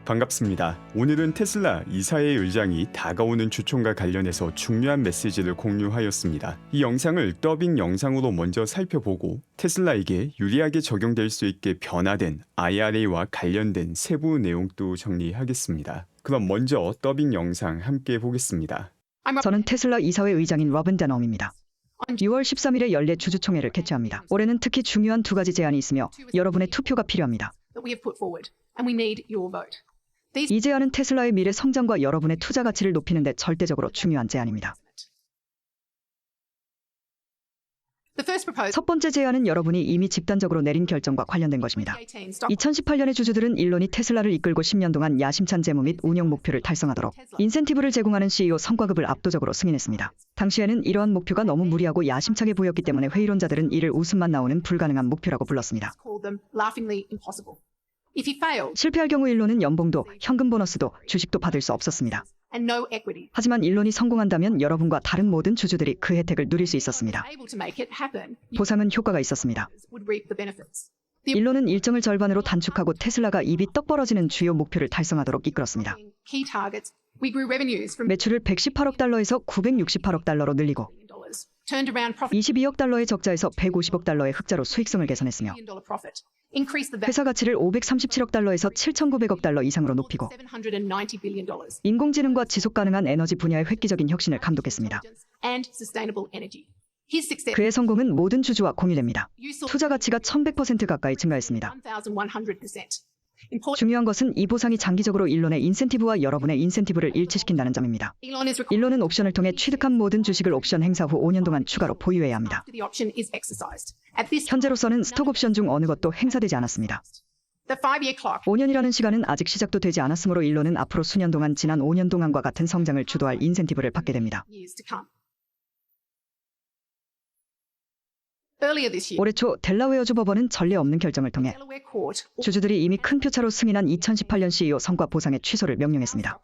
반갑습니다. 오늘은 테슬라 이사회 의장이 다가오는 주총과 관련해서 중요한 메시지를 공유하였습니다. 이 영상을 더빙 영상으로 먼저 살펴보고 테슬라에게 유리하게 적용될 수 있게 변화된 IRA와 관련된 세부 내용도 정리하겠습니다. 그럼 먼저 더빙 영상 함께 보겠습니다. 저는 테슬라 이사회 의장인 로빈 데넘입니다. 6월 13일에 연례 주주총회를 개최합니다. 올해는 특히 중요한 두 가지 제안이 있으며 여러분의 투표가 필요합니다. 이 제안은 테슬라의 미래 성장과 여러분의 투자 가치를 높이는 데 절대적으로 중요한 제안입니다. 첫 번째 제안은 여러분이 이미 집단적으로 내린 결정과 관련된 것입니다. 2018년의 주주들은 일론이 테슬라를 이끌고 10년 동안 야심찬 재무 및 운영 목표를 달성하도록 인센티브를 제공하는 CEO 성과급을 압도적으로 승인했습니다. 당시에는 이러한 목표가 너무 무리하고 야심차게 보였기 때문에 회의론자들은 이를 웃음만 나오는 불가능한 목표라고 불렀습니다. 실패할 경우 일론은 연봉도, 현금 보너스도, 주식도 받을 수 없었습니다. 하지만 일론이 성공한다면 여러분과 다른 모든 주주들이 그 혜택을 누릴 수 있었습니다. 보상은 효과가 있었습니다. 일론은 일정을 절반으로 단축하고 테슬라가 입이 떡 벌어지는 주요 목표를 달성하도록 이끌었습니다. 매출을 118억 달러에서 968억 달러로 늘리고 22억 달러의 적자에서 150억 달러의 흑자로 수익성을 개선했으며 회사 가치를 537억 달러에서 7,900억 달러 이상으로 높이고 인공지능과 지속 가능한 에너지 분야의 획기적인 혁신을 감독했습니다. 그의 성공은 모든 주주와 공유됩니다. 투자 가치가 1100% 가까이 증가했습니다. 중요한 것은 이 보상이 장기적으로 일론의 인센티브와 여러분의 인센티브를 일치시킨다는 점입니다. 일론은 옵션을 통해 취득한 모든 주식을 옵션 행사 후 5년 동안 추가로 보유해야 합니다. 현재로서는 스톡 옵션 중 어느 것도 행사되지 않았습니다. 5년이라는 시간은 아직 시작도 되지 않았으므로 일론은 앞으로 수년 동안 지난 5년 동안과 같은 성장을 주도할 인센티브를 받게 됩니다. 올해 초 델라웨어주 법원은 전례 없는 결정을 통해 주주들이 이미 큰 표차로 승인한 2018년 CEO 성과 보상의 취소를 명령했습니다.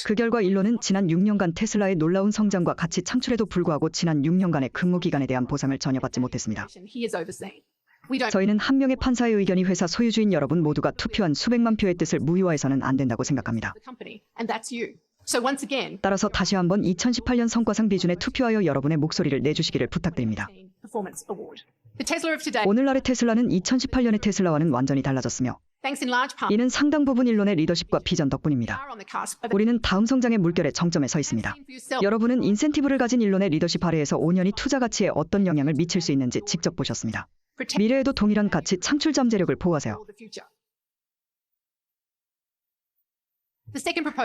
그 결과 일론은 지난 6년간 테슬라의 놀라운 성장과 가치 창출에도 불구하고 지난 6년간의 근무 기간에 대한 보상을 전혀 받지 못했습니다. 저희는 한 명의 판사의 의견이 회사 소유주인 여러분 모두가 투표한 수백만 표의 뜻을 무효화해서는 안 된다고 생각합니다. 따라서 다시 한번 2018년 성과상 비준에 투표하여 여러분의 목소리를 내주시기를 부탁드립니다. 오늘날의 테슬라는 2018년의 테슬라와는 완전히 달라졌으며 이는 상당 부분 일론의 리더십과 비전 덕분입니다. 우리는 다음 성장의 물결의 정점에 서 있습니다. 여러분은 인센티브를 가진 일론의 리더십 아래에서 5년이 투자 가치에 어떤 영향을 미칠 수 있는지 직접 보셨습니다. 미래에도 동일한 가치 창출 잠재력을 보호하세요.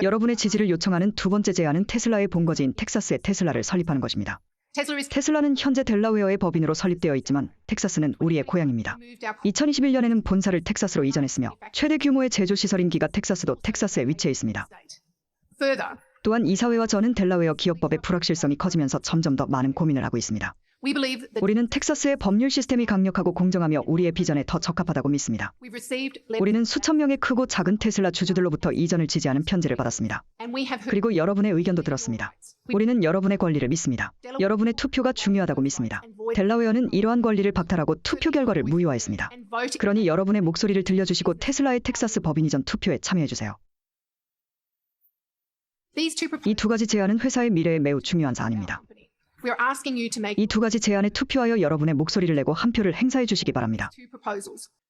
여러분의 지지를 요청하는 두 번째 제안은 테슬라의 본거지인 텍사스에 테슬라를 설립하는 것입니다. 테슬라는 현재 델라웨어의 법인으로 설립되어 있지만 텍사스는 우리의 고향입니다. 2021년에는 본사를 텍사스로 이전했으며 최대 규모의 제조시설인 기가 텍사스도 텍사스에 위치해 있습니다. 또한 이사회와 저는 델라웨어 기업법의 불확실성이 커지면서 점점 더 많은 고민을 하고 있습니다. 우리는 텍사스의 법률 시스템이 강력하고 공정하며 우리의 비전에 더 적합하다고 믿습니다. 우리는 수천 명의 크고 작은 테슬라 주주들로부터 이전을 지지하는 편지를 받았습니다. 그리고 여러분의 의견도 들었습니다. 우리는 여러분의 권리를 믿습니다. 여러분의 투표가 중요하다고 믿습니다. 델라웨어는 이러한 권리를 박탈하고 투표 결과를 무효화했습니다. 그러니 여러분의 목소리를 들려주시고 테슬라의 텍사스 법인 이전 투표에 참여해주세요. 이 두 가지 제안은 회사의 미래에 매우 중요한 사안입니다. 이 두 가지 제안에 투표하여 여러분의 목소리를 내고 한 표를 행사해 주시기 바랍니다.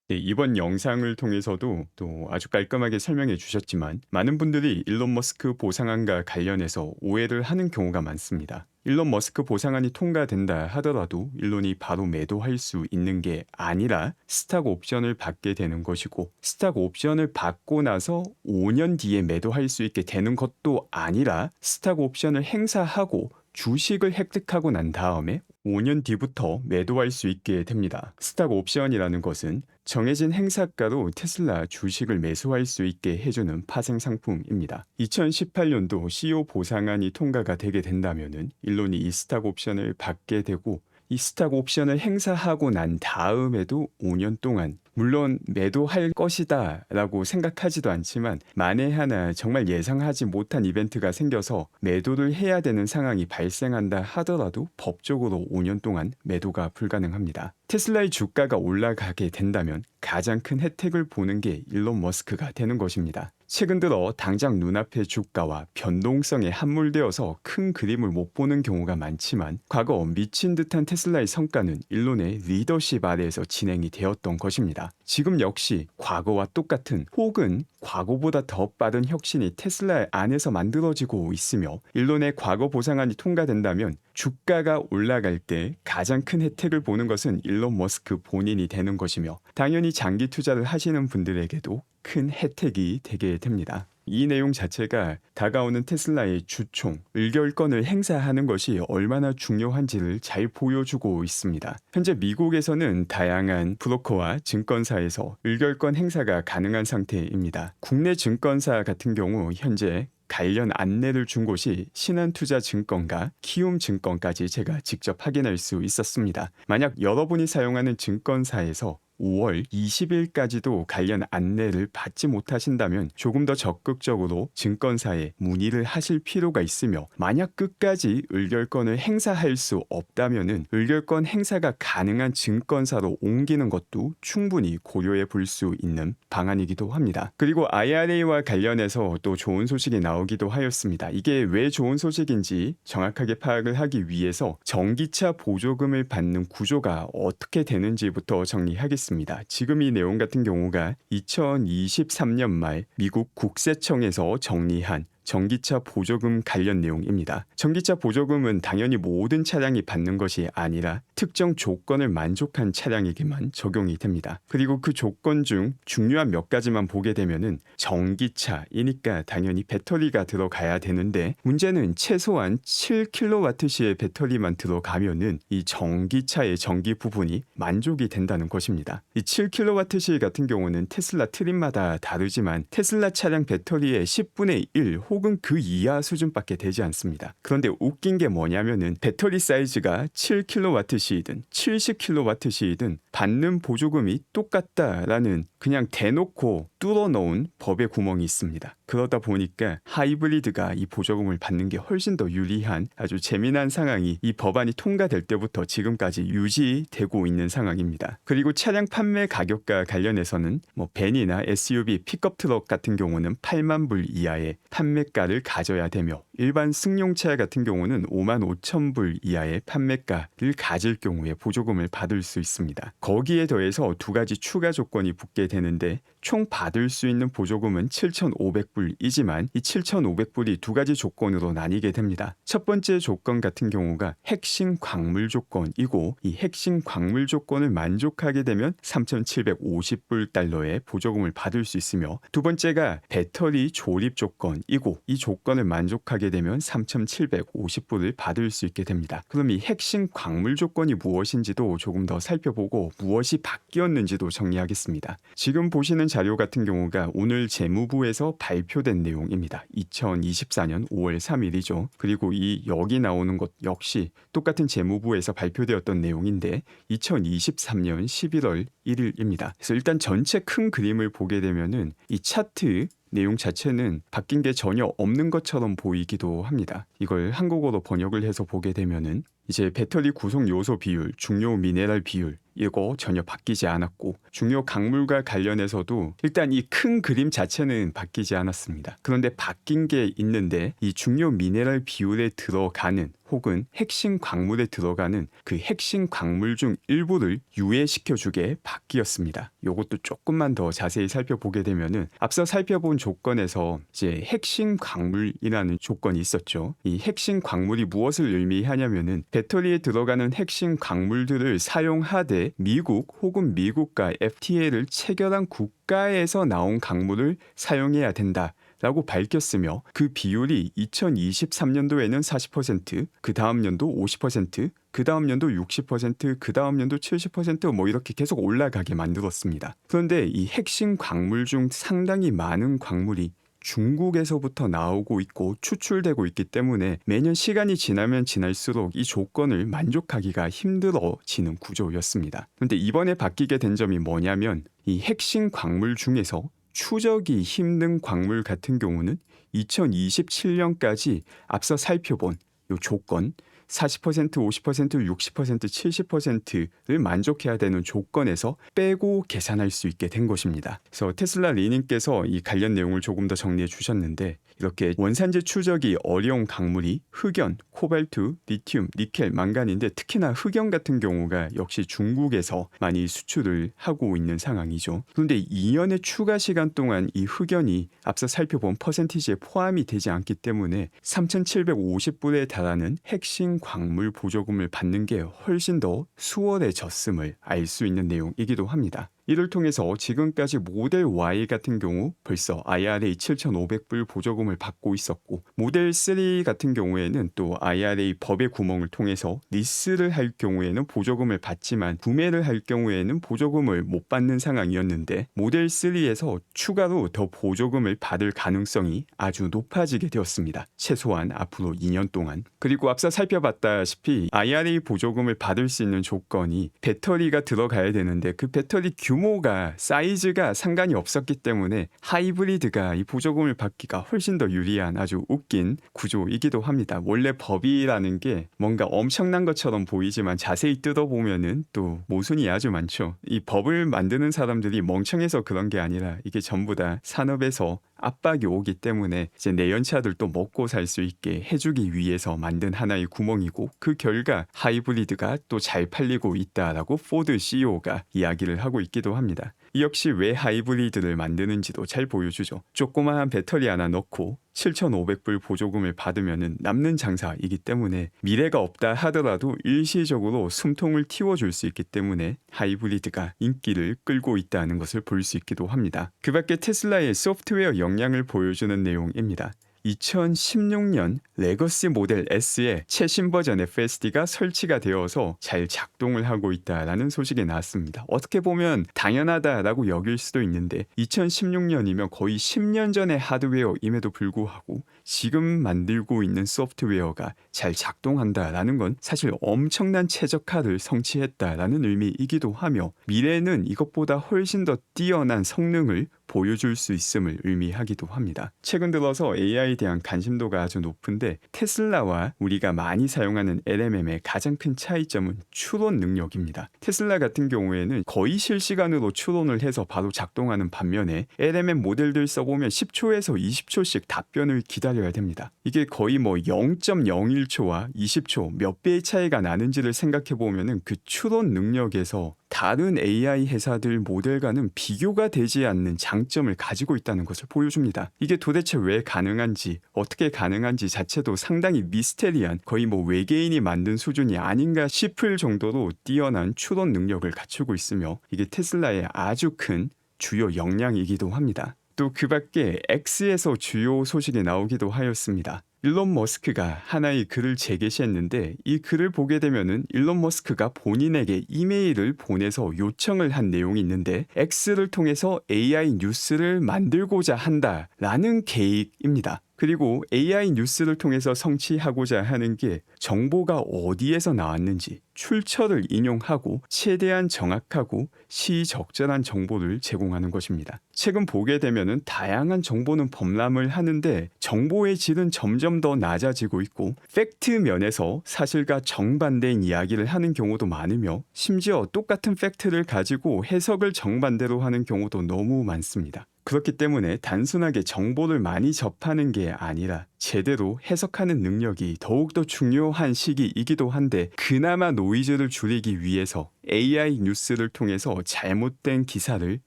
네, 이번 영상을 통해서도 또 아주 깔끔하게 설명해 주셨지만 많은 분들이 일론 머스크 보상안과 관련해서 오해를 하는 경우가 많습니다. 일론 머스크 보상안이 통과된다 하더라도 일론이 바로 매도할 수 있는 게 아니라 스탁 옵션을 받게 되는 것이고 스탁 옵션을 받고 나서 5년 뒤에 매도할 수 있게 되는 것도 아니라 스탁 옵션을 행사하고 주식을 획득하고 난 다음에 5년 뒤부터 매도할 수 있게 됩니다. 스탁 옵션이라는 것은 정해진 행사가로 테슬라 주식을 매수할 수 있게 해주는 파생 상품입니다. 2018년도 CEO 보상안이 통과가 되게 된다면은 일론이 이 스탁 옵션을 받게 되고 이 스탁 옵션을 행사하고 난 다음에도 5년 동안 물론 매도할 것이다 라고 생각하지도 않지만 만에 하나 정말 예상하지 못한 이벤트가 생겨서 매도를 해야 되는 상황이 발생한다 하더라도 법적으로 5년 동안 매도가 불가능합니다. 테슬라의 주가가 올라가게 된다면 가장 큰 혜택을 보는 게 일론 머스크가 되는 것입니다. 최근 들어 당장 눈앞의 주가와 변동성에 함몰되어서 큰 그림을 못 보는 경우가 많지만 과거 미친 듯한 테슬라의 성과는 일론의 리더십 아래에서 진행이 되었던 것입니다. 지금 역시 과거와 똑같은 혹은 과거보다 더 빠른 혁신이 테슬라 안에서 만들어지고 있으며 일론의 과거 보상안이 통과된다면 주가가 올라갈 때 가장 큰 혜택을 보는 것은 일론 머스크 본인이 되는 것이며 당연히 장기 투자를 하시는 분들에게도 큰 혜택이 되게 됩니다. 이 내용 자체가 다가오는 테슬라의 주총, 의결권을 행사하는 것이 얼마나 중요한지를 잘 보여주고 있습니다. 현재 미국에서는 다양한 브로커와 증권사에서 의결권 행사가 가능한 상태입니다. 국내 증권사 같은 경우 현재 관련 안내를 준 곳이 신한투자증권과 키움증권까지 제가 직접 확인할 수 있었습니다. 만약 여러분이 사용하는 증권사에서 5월 20일까지도 관련 안내를 받지 못하신다면 조금 더 적극적으로 증권사에 문의를 하실 필요가 있으며 만약 끝까지 의결권을 행사할 수 없다면은 의결권 행사가 가능한 증권사로 옮기는 것도 충분히 고려해 볼 수 있는 방안이기도 합니다. 그리고 IRA와 관련해서 또 좋은 소식이 나오기도 하였습니다. 이게 왜 좋은 소식인지 정확하게 파악을 하기 위해서 전기차 보조금을 받는 구조가 어떻게 되는지부터 정리하겠습니다. 지금 이 내용 같은 경우가 2023년 말 미국 국세청에서 정리한 전기차 보조금 관련 내용입니다. 전기차 보조금은 당연히 모든 차량이 받는 것이 아니라 특정 조건을 만족한 차량에게만 적용이 됩니다. 그리고 그 조건 중 중요한 몇 가지만 보게 되면은 전기차이니까 당연히 배터리가 들어가야 되는데 문제는 최소한 7kWh의 배터리만 들어가면은 이 전기차의 전기 부분이 만족이 된다는 것입니다. 이 7kWh 같은 경우는 테슬라 트림마다 다르지만 테슬라 차량 배터리의 10분의 1 혹은 그 이하 수준밖에 되지 않습니다. 그런데 웃긴 게 뭐냐면은 배터리 사이즈가 7kWh이든 70kWh이든 받는 보조금이 똑같다라는 그냥 대놓고 뚫어놓은 법의 구멍이 있습니다. 그러다 보니까 하이브리드가 이 보조금을 받는 게 훨씬 더 유리한 아주 재미난 상황이 이 법안이 통과될 때부터 지금까지 유지되고 있는 상황입니다. 그리고 차량 판매 가격과 관련해서는 벤이나 SUV, 픽업 트럭 같은 경우는 8만 불 이하의 판매가를 가져야 되며 일반 승용차 같은 경우는 5만 5천 불 이하의 판매가를 가질 경우에 보조금을 받을 수 있습니다. 거기에 더해서 두 가지 추가 조건이 붙게 되는데 총 받을 수 있는 보조금은 7,500불이지만 이 7,500불이 두 가지 조건으로 나뉘게 됩니다. 첫 번째 조건 같은 경우가 핵심 광물 조건이고 이 핵심 광물 조건을 만족하게 되면 3,750불 달러의 보조금을 받을 수 있으며 두 번째가 배터리 조립 조건이고 이 조건을 만족하게 되면 3,750불을 받을 수 있게 됩니다. 그럼 이 핵심 광물 조건이 무엇인지도 조금 더 살펴보고 무엇이 바뀌었는지도 정리하겠습니다. 지금 보시는 자료 같은 경우가 오늘 재무부에서 발표된 내용입니다. 2024년 5월 3일이죠. 그리고 이 여기 나오는 것 역시 똑같은 재무부에서 발표되었던 내용인데 2023년 11월 1일입니다. 그래서 일단 전체 큰 그림을 보게 되면은 이 차트 내용 자체는 바뀐 게 전혀 없는 것처럼 보이기도 합니다. 이걸 한국어로 번역을 해서 보게 되면은 이제 배터리 구성 요소 비율, 중요 미네랄 비율 이거 전혀 바뀌지 않았고 중요 강물과 관련해서도 일단 이 큰 그림 자체는 바뀌지 않았습니다. 그런데 바뀐 게 있는데 이 중요 미네랄 비율에 들어가는 혹은 핵심 광물에 들어가는 그 핵심 광물 중 일부를 유예시켜주게 바뀌었습니다. 이것도 조금만 더 자세히 살펴보게 되면은 앞서 살펴본 조건에서 이제 핵심 광물이라는 조건이 있었죠. 이 핵심 광물이 무엇을 의미하냐면은 배터리에 들어가는 핵심 광물들을 사용하되 미국 혹은 미국과 FTA를 체결한 국가에서 나온 광물을 사용해야 된다. 라고 밝혔으며 그 비율이 2023년도에는 40%, 그 다음 연도 50%, 그 다음 연도 60%, 그 다음 연도 70% 이렇게 계속 올라가게 만들었습니다. 그런데 이 핵심 광물 중 상당히 많은 광물이 중국에서부터 나오고 있고 추출되고 있기 때문에 매년 시간이 지나면 지날수록 이 조건을 만족하기가 힘들어지는 구조였습니다. 그런데 이번에 바뀌게 된 점이 뭐냐면 이 핵심 광물 중에서 추적이 힘든 광물 같은 경우는 2027년까지 앞서 살펴본 이 조건 40%, 50%, 60%, 70%를 만족해야 되는 조건에서 빼고 계산할 수 있게 된 것입니다. 그래서 테슬라 리님께서 이 관련 내용을 조금 더 정리해 주셨는데 이렇게 원산지 추적이 어려운 광물이 흑연, 코발트, 리튬, 니켈, 망간인데 특히나 흑연 같은 경우가 역시 중국에서 많이 수출을 하고 있는 상황이죠. 그런데 2년의 추가 시간 동안 이 흑연이 앞서 살펴본 퍼센티지에 포함이 되지 않기 때문에 3,750불에 달하는 핵심 광물 보조금을 받는 게 훨씬 더 수월해졌음을 알 수 있는 내용이기도 합니다. 이를 통해서 지금까지 모델 Y 같은 경우 벌써 IRA 7,500불 보조금을 받고 있었고 모델 3 같은 경우에는 또 IRA 법의 구멍을 통해서 리스를 할 경우에는 보조금을 받지만 구매를 할 경우에는 보조금을 못 받는 상황이었는데 모델 3에서 추가로 더 보조금을 받을 가능성이 아주 높아지게 되었습니다. 최소한 앞으로 2년 동안. 그리고 앞서 살펴봤다시피 IRA 보조금을 받을 수 있는 조건이 배터리가 들어가야 되는데 그 배터리 규모가 사이즈가 상관이 없었기 때문에 하이브리드가 이 보조금을 받기가 훨씬 더 유리한 아주 웃긴 구조이기도 합니다. 원래 법이라는 게 뭔가 엄청난 것처럼 보이지만 자세히 뜯어보면은 또 모순이 아주 많죠. 이 법을 만드는 사람들이 멍청해서 그런 게 아니라 이게 전부 다 산업에서 압박이 오기 때문에 이제 내연차들도 먹고 살 수 있게 해주기 위해서 만든 하나의 구멍이고 그 결과 하이브리드가 또 잘 팔리고 있다라고 포드 CEO가 이야기를 하고 있기도 합니다. 이 역시 왜 하이브리드를 만드는지도 잘 보여주죠. 조그마한 배터리 하나 넣고 7,500불 보조금을 받으면 남는 장사이기 때문에 미래가 없다 하더라도 일시적으로 숨통을 틔워줄 수 있기 때문에 하이브리드가 인기를 끌고 있다는 것을 볼 수 있기도 합니다. 그 밖에 테슬라의 소프트웨어 역량을 보여주는 내용입니다. 2016년 레거시 모델 S의 최신 버전 FSD가 설치가 되어서 잘 작동을 하고 있다라는 소식이 나왔습니다. 어떻게 보면 당연하다라고 여길 수도 있는데 2016년이면 거의 10년 전의 하드웨어임에도 불구하고 지금 만들고 있는 소프트웨어가 잘 작동한다라는 건 사실 엄청난 최적화를 성취했다라는 의미이기도 하며 미래는 이것보다 훨씬 더 뛰어난 성능을 보여줄 수 있음을 의미하기도 합니다. 최근 들어서 AI에 대한 관심도가 아주 높은데 테슬라와 우리가 많이 사용하는 LMM의 가장 큰 차이점은 추론 능력입니다. 테슬라 같은 경우에는 거의 실시간으로 추론을 해서 바로 작동하는 반면에 LMM 모델들 써보면 10초에서 20초씩 답변을 기다려야 됩니다. 이게 거의 뭐 0.01초와 20초 몇 배의 차이가 나는지를 생각해보면 그 추론 능력에서 다른 AI 회사들 모델과는 비교가 되지 않는 장점을 가지고 있다는 것을 보여줍니다. 이게 도대체 왜 가능한지 어떻게 가능한지 자체도 상당히 미스테리한 거의 뭐 외계인이 만든 수준이 아닌가 싶을 정도로 뛰어난 추론 능력을 갖추고 있으며 이게 테슬라의 아주 큰 주요 역량이기도 합니다. 또 그 밖에 X에서 주요 소식이 나오기도 하였습니다. 일론 머스크가 하나의 글을 재게시했는데 이 글을 보게 되면은 일론 머스크가 본인에게 이메일을 보내서 요청을 한 내용이 있는데 X를 통해서 AI 뉴스를 만들고자 한다라는 계획입니다. 그리고 AI 뉴스를 통해서 성취하고자 하는 게 정보가 어디에서 나왔는지 출처를 인용하고 최대한 정확하고 시적절한 정보를 제공하는 것입니다. 최근 보게 되면은 다양한 정보는 범람을 하는데 정보의 질은 점점 더 낮아지고 있고 팩트 면에서 사실과 정반대인 이야기를 하는 경우도 많으며 심지어 똑같은 팩트를 가지고 해석을 정반대로 하는 경우도 너무 많습니다. 그렇기 때문에 단순하게 정보를 많이 접하는 게 아니라 제대로 해석하는 능력이 더욱더 중요한 시기이기도 한데 그나마 노이즈를 줄이기 위해서 AI 뉴스를 통해서 잘못된 기사를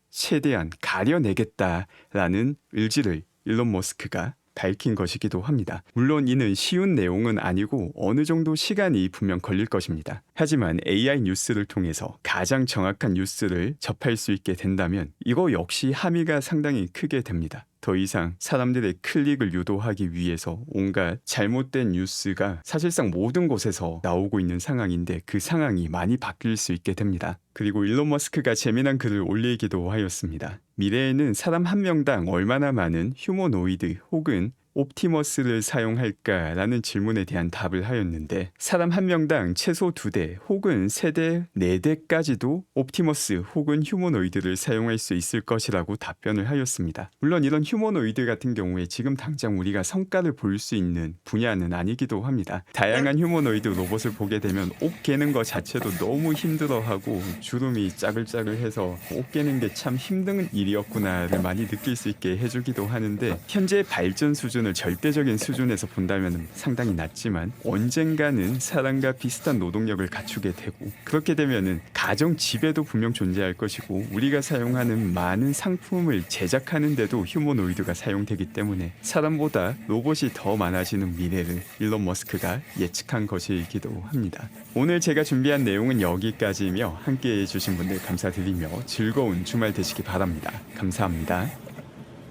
최대한 가려내겠다라는 의지를 일론 머스크가 밝힌 것이기도 합니다. 물론 이는 쉬운 내용은 아니고 어느 정도 시간이 분명 걸릴 것입니다. 하지만 AI 뉴스를 통해서 가장 정확한 뉴스를 접할 수 있게 된다면 이거 역시 함의가 상당히 크게 됩니다. 더 이상 사람들의 클릭을 유도하기 위해서 온갖 잘못된 뉴스가 사실상 모든 곳에서 나오고 있는 상황인데 그 상황이 많이 바뀔 수 있게 됩니다. 그리고 일론 머스크가 재미난 글을 올리기도 하였습니다. 미래에는 사람 한 명당 얼마나 많은 휴머노이드 혹은 옵티머스를 사용할까라는 질문에 대한 답을 하였는데 사람 한 명당 최소 2대 혹은 3대, 4대까지도 옵티머스 혹은 휴머노이드를 사용할 수 있을 것이라고 답변을 하였습니다. 물론 이런 휴머노이드 같은 경우에 지금 당장 우리가 성과를 볼 수 있는 분야는 아니기도 합니다. 다양한 휴머노이드 로봇을 보게 되면 옷 개는 것 자체도 너무 힘들어하고 주름이 짜글짜글해서 옷 개는 게 참 힘든 일이었구나를 많이 느낄 수 있게 해주기도 하는데 현재 발전 수준을 절대적인 수준에서 본다면 상당히 낮지만 언젠가는 사람과 비슷한 노동력을 갖추게 되고 그렇게 되면은 가정 집에도 분명 존재할 것이고 우리가 사용하는 많은 상품을 제작하는데도 휴머노이드가 사용되기 때문에 사람보다 로봇이 더 많아지는 미래를 일론 머스크가 예측한 것이기도 합니다. 오늘 제가 준비한 내용은 여기까지이며 함께해 주신 분들 감사드리며 즐거운 주말 되시기 바랍니다. 감사합니다.